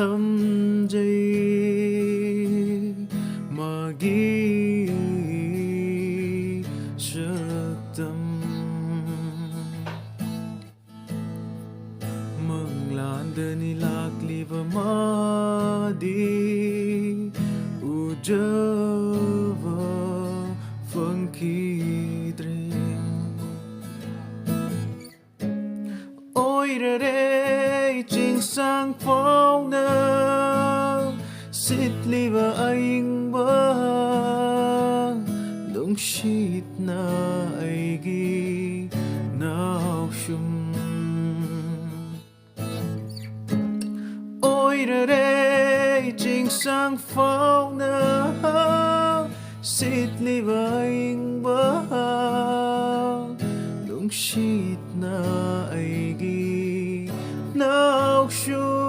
thầm ghi giấc tâm menglandani lakliva madi ujava funkidring ôi re re ching sang phong na sit liva aing ba dong shit na Eigi naoshum ôi re re ching sang phong na sit liva aing ba dong shit na Eigi naoshum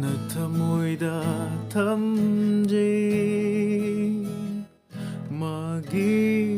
na thamoy da tham ji magi